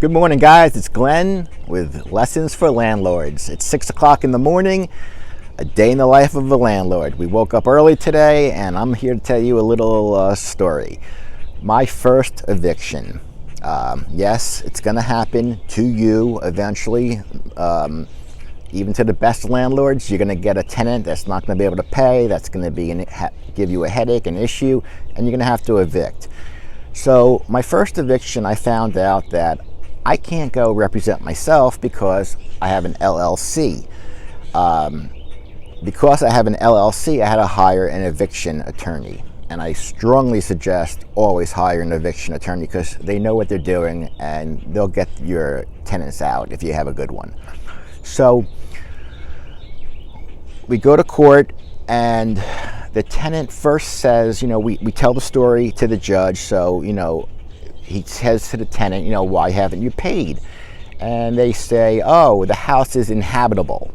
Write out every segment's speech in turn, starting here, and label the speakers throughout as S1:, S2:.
S1: Good morning, guys. It's Glenn with Lessons for Landlords. It's 6 o'clock in the morning, a day in the life of a landlord. We woke up early today, and I'm here to tell you a little story. My first eviction. Yes, it's going to happen to you eventually. Even to the best landlords, you're going to get a tenant that's not going to be able to pay, that's going to give you a headache, an issue, and you're going to have to evict. So my first eviction, I found out that I can't go represent myself because I have an LLC. Because I have an LLC, I had to hire an eviction attorney. And I strongly suggest always hire an eviction attorney because they know what they're doing and they'll get your tenants out if you have a good one. So we go to court, and the tenant first says, we tell the story to the judge. So, he says to the tenant, why haven't you paid? And they say, oh, the house is inhabitable.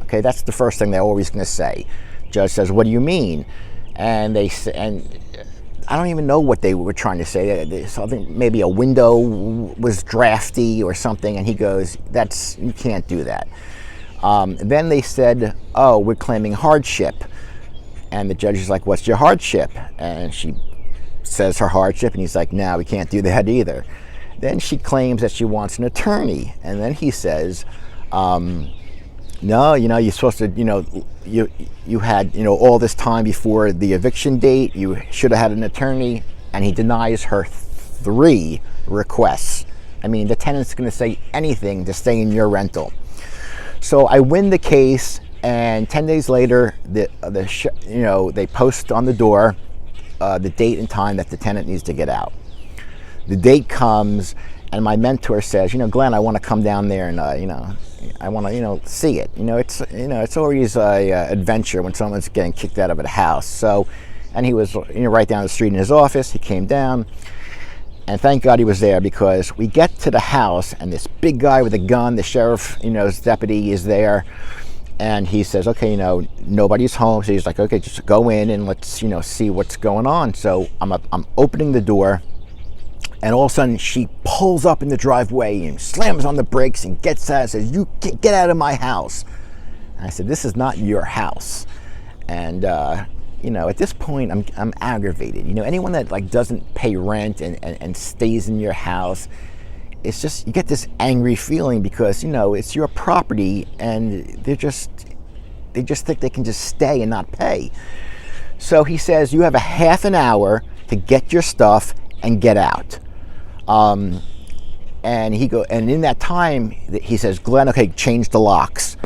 S1: Okay, that's the first thing they're always going to say. Judge says, what do you mean? And they say, and I don't even know what they were trying to say. Something, maybe a window was drafty or something, and he goes, you can't do that. Then they said, oh, we're claiming hardship. And the judge is like, what's your hardship? And she says her hardship, and he's like, no, we can't do that either. Then she claims that she wants an attorney, and then he says, no, you're supposed to, you had, all this time before the eviction date, you should have had an attorney. And he denies her 3 requests. I mean, the tenant's going to say anything to stay in your rental. So I win the case, and 10 days later, they post on the door the date and time that the tenant needs to get out. The date comes, and my mentor says, Glenn, I want to come down there and I want to see it. It's always a adventure when someone's getting kicked out of a house. So, and he was right down the street in his office. He came down, and thank God he was there, because we get to the house, and this big guy with a gun, the sheriff, his deputy, is there. And he says, okay, nobody's home. So he's like, okay, just go in and let's, see what's going on. So I'm opening the door, and all of a sudden she pulls up in the driveway and slams on the brakes and gets out and says, you get out of my house. And I said, this is not your house. And, at this point, I'm aggravated. Anyone that doesn't pay rent and stays in your house, it's just, you get this angry feeling because, it's your property, and they just think they can just stay and not pay. So he says, you have a half an hour to get your stuff and get out. And in that time, he says, Glenn, okay, change the locks.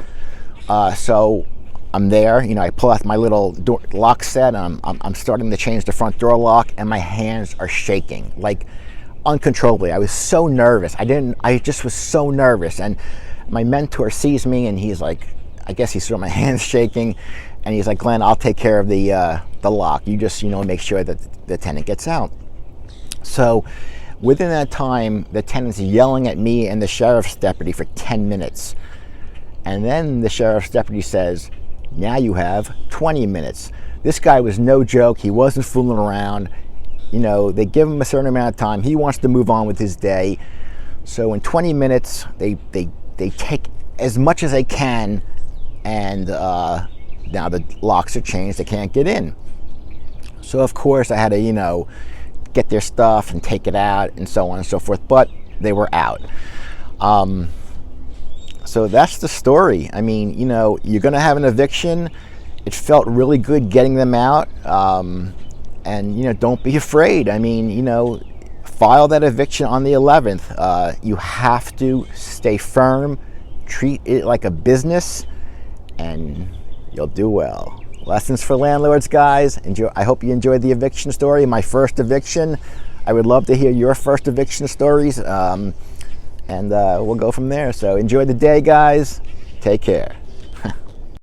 S1: So I'm there, I pull out my little door lock set, and I'm starting to change the front door lock, and my hands are shaking, uncontrollably. I was so nervous. I just was so nervous. And my mentor sees me, and he's like, I guess he saw my hands shaking, and he's like, Glenn, I'll take care of the lock. You just, make sure that the tenant gets out. So within that time, the tenant's yelling at me and the sheriff's deputy for 10 minutes. And then the sheriff's deputy says, now you have 20 minutes. This guy was no joke. He wasn't fooling around. They give him a certain amount of time. He wants to move on with his day. So in 20 minutes, they take as much as they can, and now the locks are changed. They can't get in. So of course I had to, get their stuff and take it out and so on and so forth. But they were out. So that's the story. I mean, you're going to have an eviction. It felt really good getting them out. And, don't be afraid. I mean, file that eviction on the 11th. You have to stay firm, treat it like a business, and you'll do well. Lessons for landlords, guys. I hope you enjoyed the eviction story, my first eviction. I would love to hear your first eviction stories, and we'll go from there. So enjoy the day, guys. Take care.